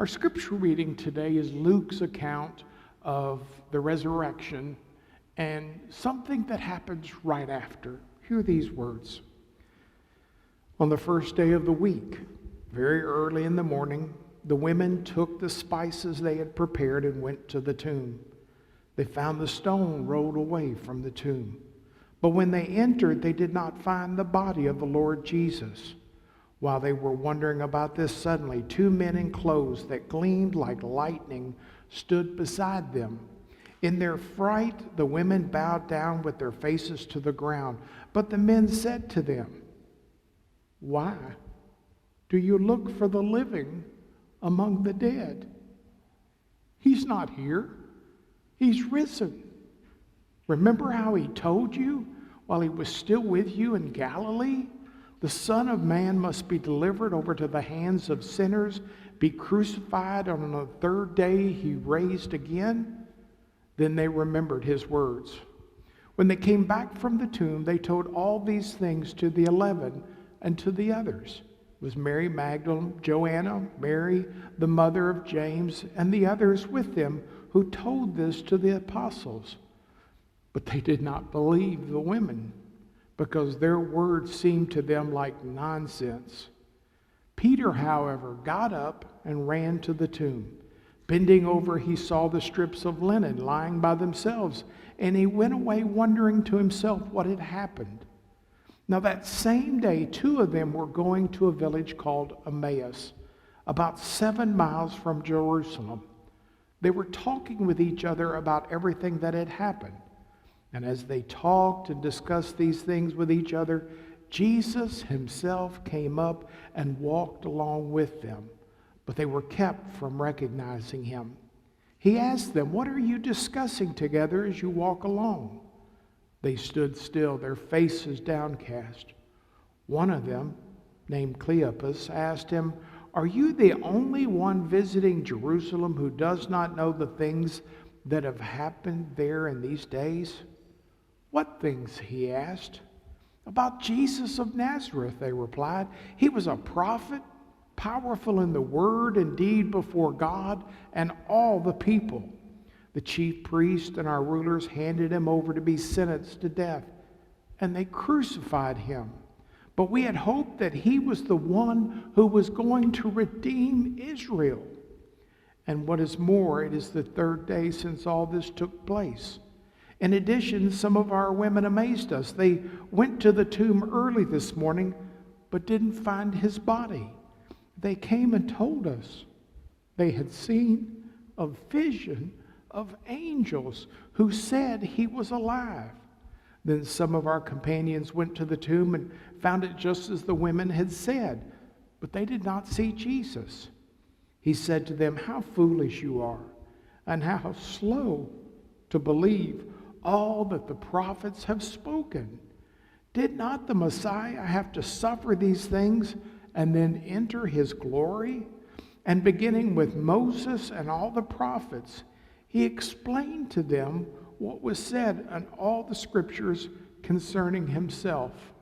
Our scripture reading today is Luke's account of the resurrection and something that happens right after. Hear these words. On the first day of the week, very early in the morning, the women took the spices they had prepared and went to the tomb. They found the stone rolled away from the tomb. But when they entered, they did not find the body of the Lord Jesus. While they were wondering about this, suddenly 2 men in clothes that gleamed like lightning stood beside them. In their fright, the women bowed down with their faces to the ground. But the men said to them, "Why do you look for the living among the dead? He's not here. He's risen. Remember how he told you while he was still with you in Galilee? The Son of Man must be delivered over to the hands of sinners, be crucified, and on the third day he raised again." Then they remembered his words. When they came back from the tomb, they told all these things to the 11 and to the others. It was Mary Magdalene, Joanna, Mary, the mother of James, and the others with them who told this to the apostles. But they did not believe the women, because their words seemed to them like nonsense. Peter, however, got up and ran to the tomb. Bending over, he saw the strips of linen lying by themselves, and he went away wondering to himself what had happened. Now that same day, 2 of them were going to a village called Emmaus, about 7 miles from Jerusalem. They were talking with each other about everything that had happened. And as they talked and discussed these things with each other, Jesus himself came up and walked along with them, but they were kept from recognizing him. He asked them, "What are you discussing together as you walk along?" They stood still, their faces downcast. One of them, named Cleopas, asked him, "Are you the only one visiting Jerusalem who does not know the things that have happened there in these days?" "What things?" he asked. "About Jesus of Nazareth," they replied. "He was a prophet, powerful in the word and deed before God and all the people. The chief priests and our rulers handed him over to be sentenced to death, and they crucified him. But we had hoped that he was the one who was going to redeem Israel. And what is more, it is the 3rd day since all this took place. In addition, some of our women amazed us. They went to the tomb early this morning, but didn't find his body. They came and told us they had seen a vision of angels who said he was alive. Then some of our companions went to the tomb and found it just as the women had said, but they did not see Jesus." He said to them, "How foolish you are, and how slow to believe all that the prophets have spoken. Did not the Messiah have to suffer these things and then enter his glory?" And beginning with Moses and all the prophets, he explained to them what was said in all the scriptures concerning himself.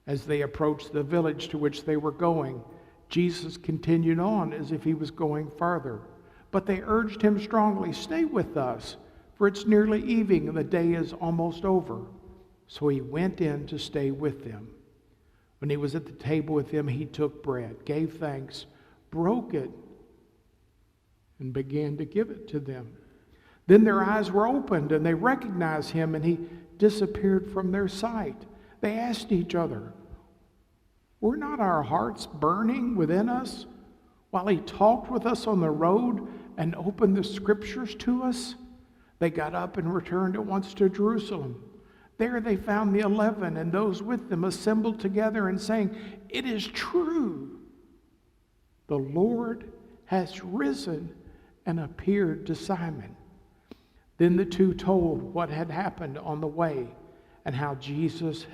As they approached the village to which they were going, Jesus continued on as if he was going farther. But they urged him strongly, "Stay with us, for it's nearly evening and the day is almost over." So he went in to stay with them. When he was at the table with them, he took bread, gave thanks, broke it, and began to give it to them. Then their eyes were opened and they recognized him, and he disappeared from their sight. They asked each other, "Were not our hearts burning within us while he talked with us on the road and opened the scriptures to us?" They got up and returned at once to Jerusalem. There they found the 11 and those with them assembled together and saying, "It is true. The Lord has risen and appeared to Simon." Then the 2 told what had happened on the way and how Jesus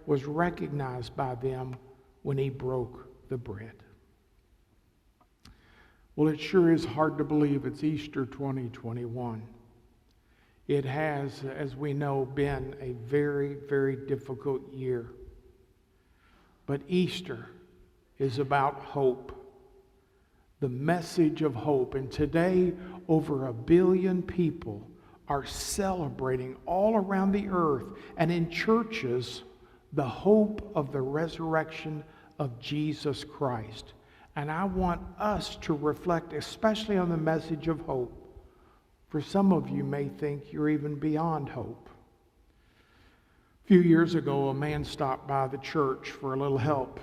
was recognized by them when he broke the bread. Well, it sure is hard to believe it's Easter 2021. It has, as we know, been a very, very difficult year. But Easter is about hope. the message of hope. And today, over 1 billion people are celebrating all around the earth and in churches the hope of the resurrection of Jesus Christ. And I want us to reflect especially on the message of hope. For some of you may think you're even beyond hope. A few years ago, a man stopped by the church for a little help.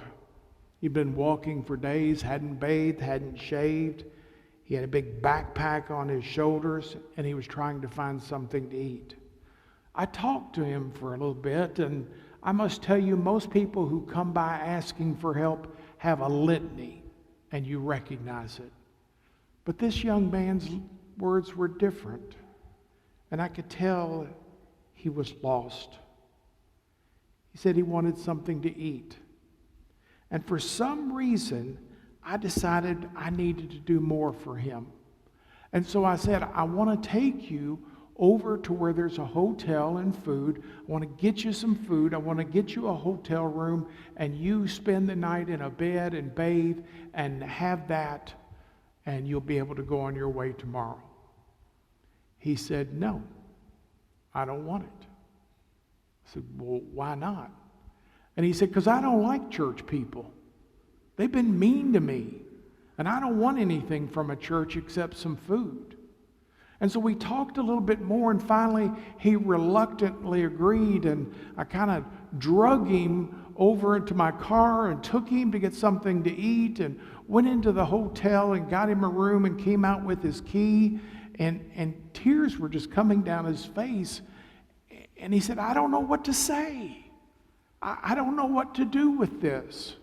He'd been walking for days, hadn't bathed, hadn't shaved. He had a big backpack on his shoulders, and he was trying to find something to eat. I talked to him for a little bit, and I must tell you, most people who come by asking for help have a litany, and you recognize it. But this young man's words were different, and I could tell he was lost. He said he wanted something to eat. And for some reason, I decided I needed to do more for him. And so I said, I want to take you over to where there's a hotel and food. I want to get you some food. I want to get you a hotel room, and you spend the night in a bed and bathe and have that, and you'll be able to go on your way tomorrow. He said, no, I don't want it. I said, well, why not? And he said, because I don't like church people. They've been mean to me, and I don't want anything from a church except some food. And so we talked a little bit more, and finally he reluctantly agreed, and I kind of drug him over into my car and took him to get something to eat and went into the hotel and got him a room and came out with his key, and tears were just coming down his face. And he said, I don't know what to say. I don't know what to do with this.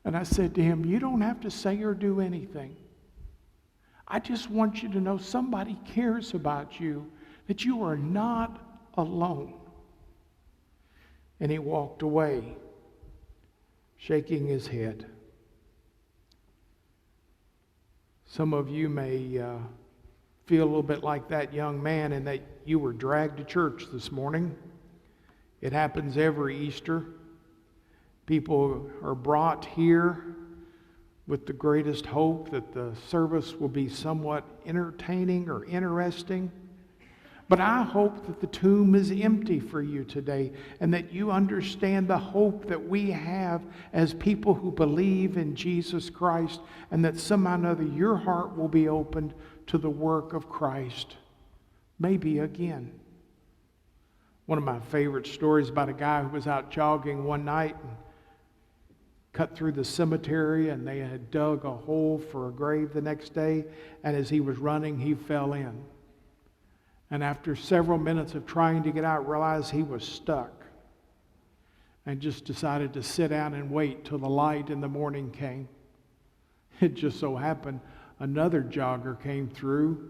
And I said to him, you don't have to say or do anything. I just want you to know somebody cares about you, that you are not alone. And he walked away, shaking his head. Some of you may feel a little bit like that young man in that you were dragged to church this morning. It happens every Easter. People are brought here with the greatest hope that the service will be somewhat entertaining or interesting. But I hope that the tomb is empty for you today, and that you understand the hope that we have as people who believe in Jesus Christ, and that somehow or another your heart will be opened to the work of Christ. Maybe again. One of my favorite stories about a guy who was out jogging one night and cut through the cemetery, and they had dug a hole for a grave the next day, and as he was running, he fell in. And after several minutes of trying to get out, realized he was stuck, and just decided to sit down and wait till the light in the morning came. It just so happened another jogger came through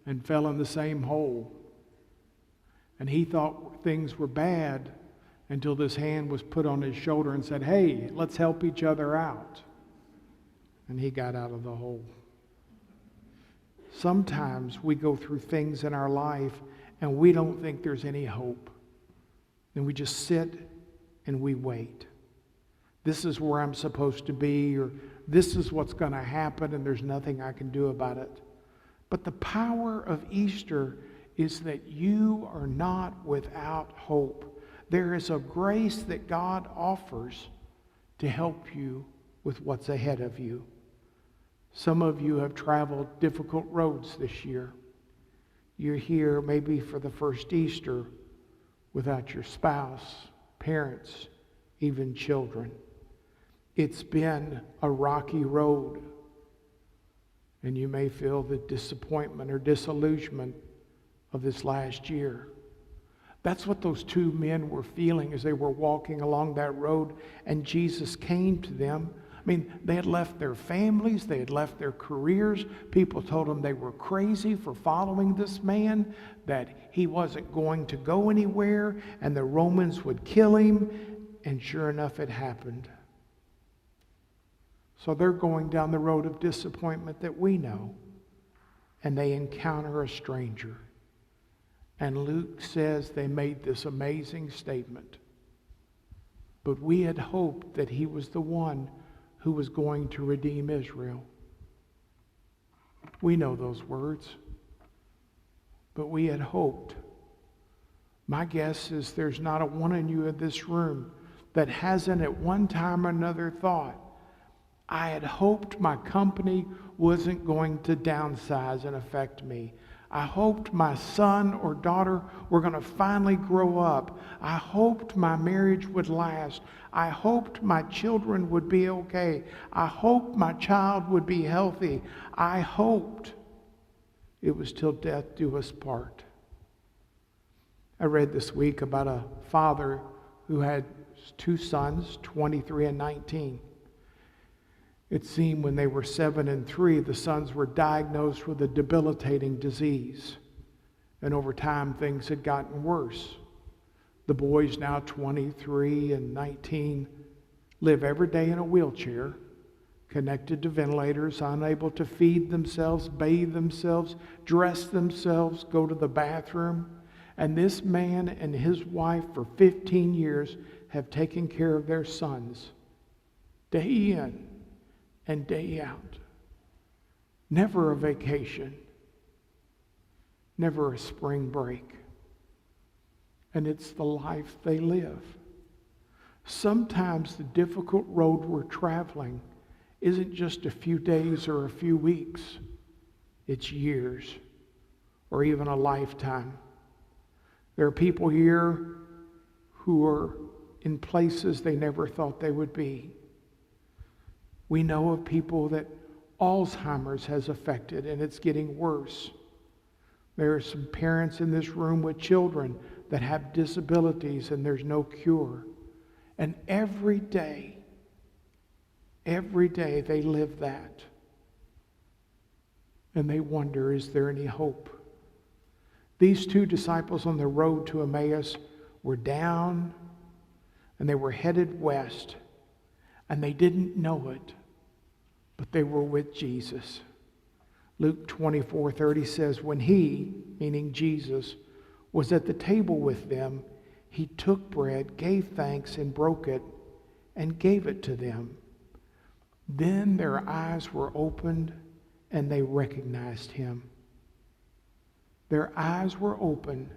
and fell in the same hole. And he thought things were bad until this hand was put on his shoulder and said, hey, let's help each other out. And he got out of the hole. Sometimes we go through things in our life and we don't think there's any hope. And we just sit and we wait. This is where I'm supposed to be, or this is what's going to happen, and there's nothing I can do about it. But the power of Easter is that you are not without hope. There is a grace that God offers to help you with what's ahead of you. Some of you have traveled difficult roads this year. You're here maybe for the first Easter without your spouse, parents, even children. It's been a rocky road, and you may feel the disappointment or disillusionment of this last year. That's what those two men were feeling as they were walking along that road, and Jesus came to them. I mean, they had left their families, they had left their careers. People told them they were crazy for following this man, that he wasn't going to go anywhere, and the Romans would kill him, and sure enough, it happened. So they're going down the road of disappointment that we know, and they encounter a stranger. And Luke says they made this amazing statement. But we had hoped that he was the one who was going to redeem Israel. We know those words. But we had hoped. My guess is there's not a one of you in this room that hasn't at one time or another thought, I had hoped my company wasn't going to downsize and affect me. I hoped my son or daughter were going to finally grow up. I hoped my marriage would last. I hoped my children would be okay. I hoped my child would be healthy. I hoped it was till death do us part. I read this week about a father who had two sons, 23 and 19. It seemed when they were 7 and 3, the sons were diagnosed with a debilitating disease. And over time, things had gotten worse. The boys, now 23 and 19, live every day in a wheelchair, connected to ventilators, unable to feed themselves, bathe themselves, dress themselves, go to the bathroom. And this man and his wife for 15 years have taken care of their sons, day in and day out. Never a vacation, never a spring break. And it's the life they live. Sometimes the difficult road we're traveling isn't just a few days or a few weeks. It's years or even a lifetime. There are people here who are in places they never thought they would be. We know of people that Alzheimer's has affected and it's getting worse. There are some parents in this room with children that have disabilities and there's no cure. And every day they live that. And they wonder, is there any hope? These two disciples on the road to Emmaus were down and they were headed west, and they didn't know it, but they were with Jesus. Luke 24:30 says, when he, meaning Jesus, was at the table with them, he took bread, gave thanks, and broke it, and gave it to them. Then their eyes were opened, and they recognized him. Their eyes were open.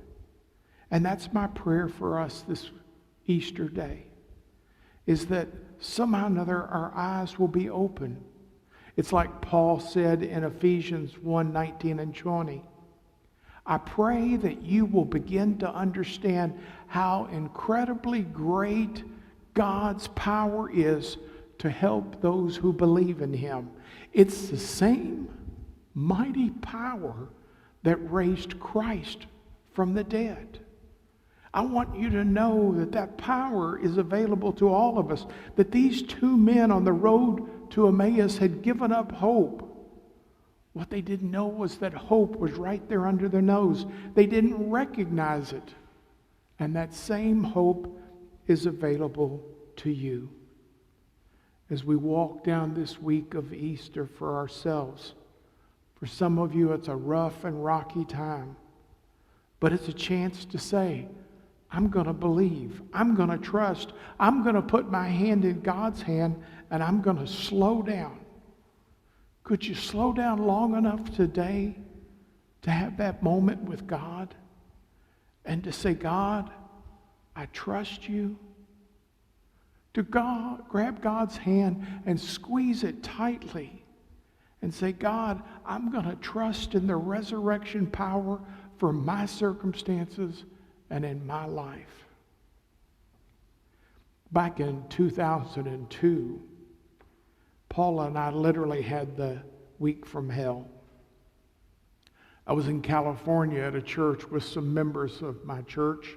And that's my prayer for us this Easter day, is that somehow or another our eyes will be open. It's like Paul said in Ephesians 1:19 and 20. I pray that you will begin to understand how incredibly great God's power is to help those who believe in him. It's the same mighty power that raised Christ from the dead. I want you to know that that power is available to all of us, that these two men on the road to Emmaus had given up hope. What they didn't know was that hope was right there under their nose. They didn't recognize it. And that same hope is available to you. As we walk down this week of Easter for ourselves, for some of you it's a rough and rocky time, but it's a chance to say, I'm going to believe, I'm going to trust, I'm going to put my hand in God's hand, and I'm going to slow down. Could you slow down long enough today to have that moment with God and to say, God, I trust you? To grab God's hand and squeeze it tightly and say, God, I'm going to trust in the resurrection power for my circumstances and in my life. Back in 2002, Paula and I literally had the week from hell. I was in California at a church with some members of my church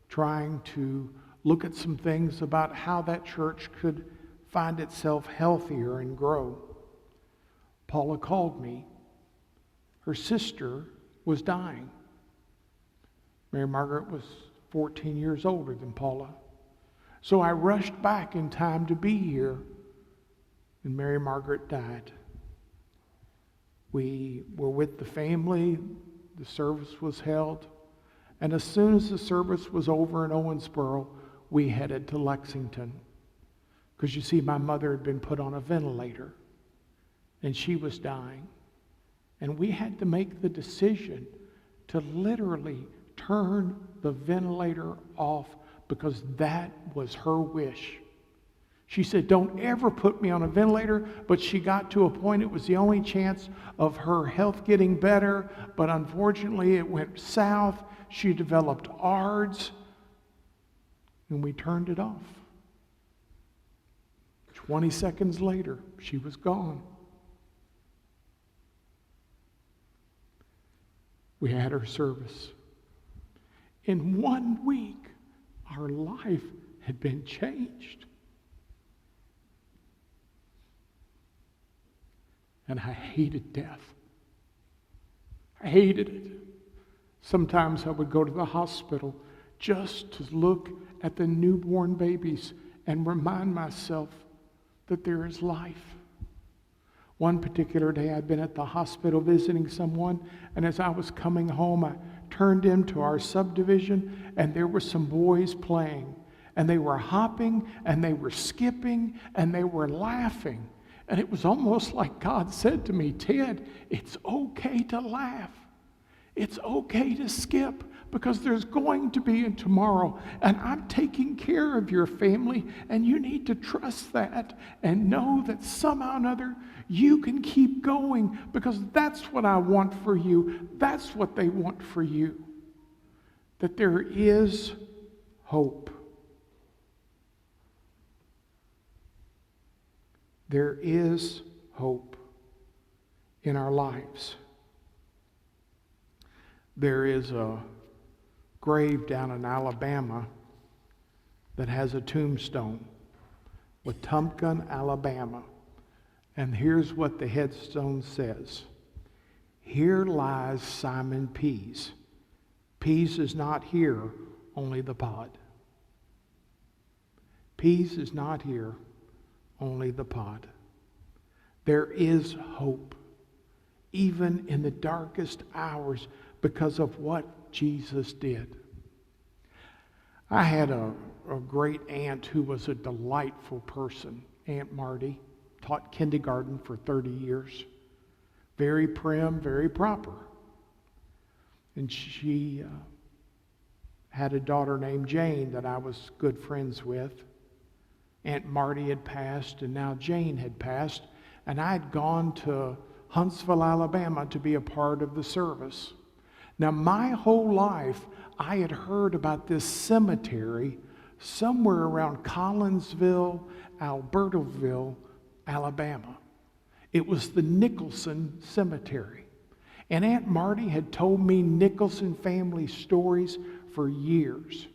trying to look at some things about how that church could find itself healthier and grow. Paula called me. Her sister was dying. Mary Margaret was 14 years older than Paula. So I rushed back in time to be here, and Mary Margaret died. We were with the family. The service was held. And as soon as the service was over in Owensboro, we headed to Lexington. Because you see, my mother had been put on a ventilator, and she was dying. And we had to make the decision to literally turn the ventilator off because that was her wish. She said, don't ever put me on a ventilator, but she got to a point it was the only chance of her health getting better, but unfortunately it went south. She developed ARDS, and we turned it off. 20 seconds later, she was gone. We had her service. In 1 week, our life had been changed. And I hated death. I hated it. Sometimes I would go to the hospital just to look at the newborn babies and remind myself that there is life. One particular day, I'd been at the hospital visiting someone, and as I was coming home, I turned into our subdivision, and there were some boys playing, and they were hopping, and they were skipping, and they were laughing. And it was almost like God said to me, Ted, it's okay to laugh. It's okay to skip because there's going to be a tomorrow. And I'm taking care of your family, and you need to trust that and know that somehow or another you can keep going because that's what I want for you. That's what they want for you. That there is hope. There is hope in our lives. There is a grave down in Alabama that has a tombstone with Tumpkin, Alabama. And here's what the headstone says. Here lies Simon Pease. Pease is not here, only the pod. Pease is not here, only the pod. There is hope, even in the darkest hours, because of what Jesus did. I had a great aunt who was a delightful person, Aunt Marty, taught kindergarten for 30 years. Very prim, very proper. And she had a daughter named Jane that I was good friends with. Aunt Marty had passed, and now Jane had passed, and I had gone to Huntsville, Alabama to be a part of the service. Now, my whole life, I had heard about this cemetery somewhere around Collinsville, Albertoville, Alabama. It was the Nicholson Cemetery. And Aunt Marty had told me Nicholson family stories for years.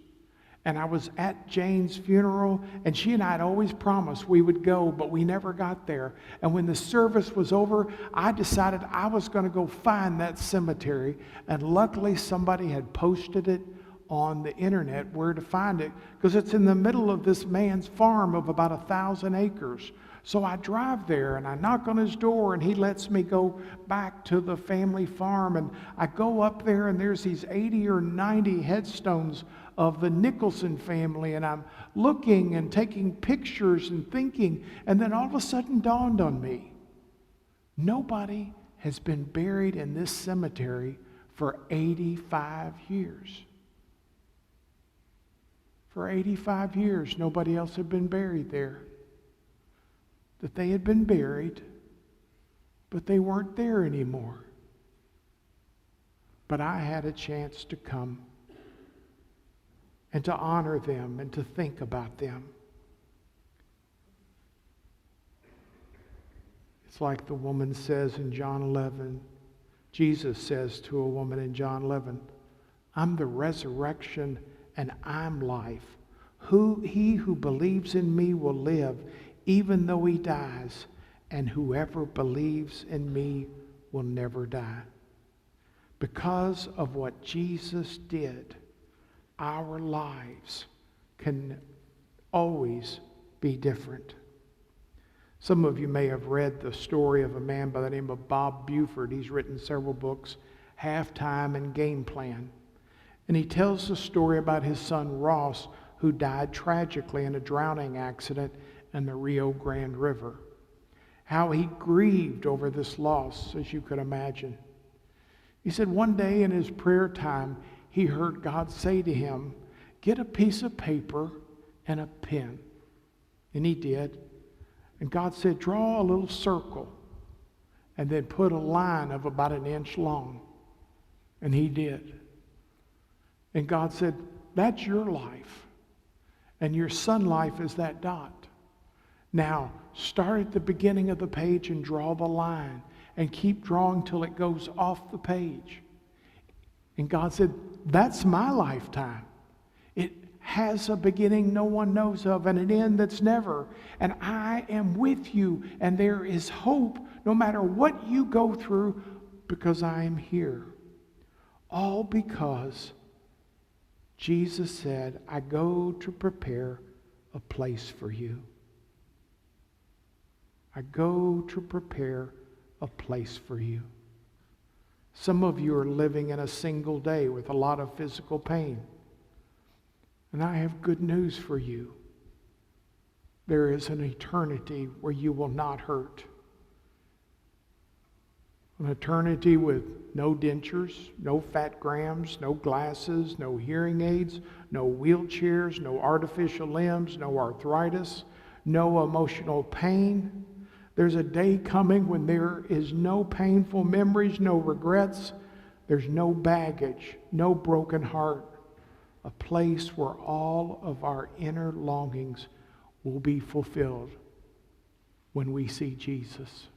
And I was at Jane's funeral, and she and I had always promised we would go, but we never got there. And when the service was over, I decided I was going to go find that cemetery. And luckily, somebody had posted it on the internet where to find it, because it's in the middle of this man's farm of about 1,000 acres. So I drive there, and I knock on his door, and he lets me go back to the family farm. And I go up there, and there's these 80 or 90 headstones of the Nicholson family, and I'm looking and taking pictures and thinking, and then all of a sudden dawned on me, nobody has been buried in this cemetery for 85 years. For 85 years, nobody else had been buried there. That they had been buried, but they weren't there anymore. But I had a chance to come and to honor them and to think about them. It's like the woman says in John 11. Jesus says to a woman in John 11, I'm the resurrection and I'm life. He who believes in me will live even though he dies, and whoever believes in me will never die. Because of what Jesus did, our lives can always be different. Some of you may have read the story of a man by the name of Bob Buford. He's written several books, Halftime and Game Plan. And he tells the story about his son Ross, who died tragically in a drowning accident in the Rio Grande River. how he grieved over this loss, as you could imagine. He said one day in his prayer time, he heard God say to him, "Get a piece of paper and a pen." And he did. And God said, "Draw a little circle and then put a line of about an inch long." And he did. And God said, "That's your life. And your son life is that dot. Now, start at the beginning of the page and draw the line and keep drawing till it goes off the page." And God said, "That's my lifetime. It has a beginning no one knows of and an end that's never. And I am with you, and there is hope no matter what you go through, because I am here." All because Jesus said, "I go to prepare a place for you." I go to prepare a place for you. Some of you are living in a single day with a lot of physical pain. And I have good news for you. There is an eternity where you will not hurt. An eternity with no dentures, no fat grams, no glasses, no hearing aids, no wheelchairs, no artificial limbs, no arthritis, no emotional pain. There's a day coming when there is no painful memories, no regrets. There's no baggage, no broken heart. A place where all of our inner longings will be fulfilled when we see Jesus.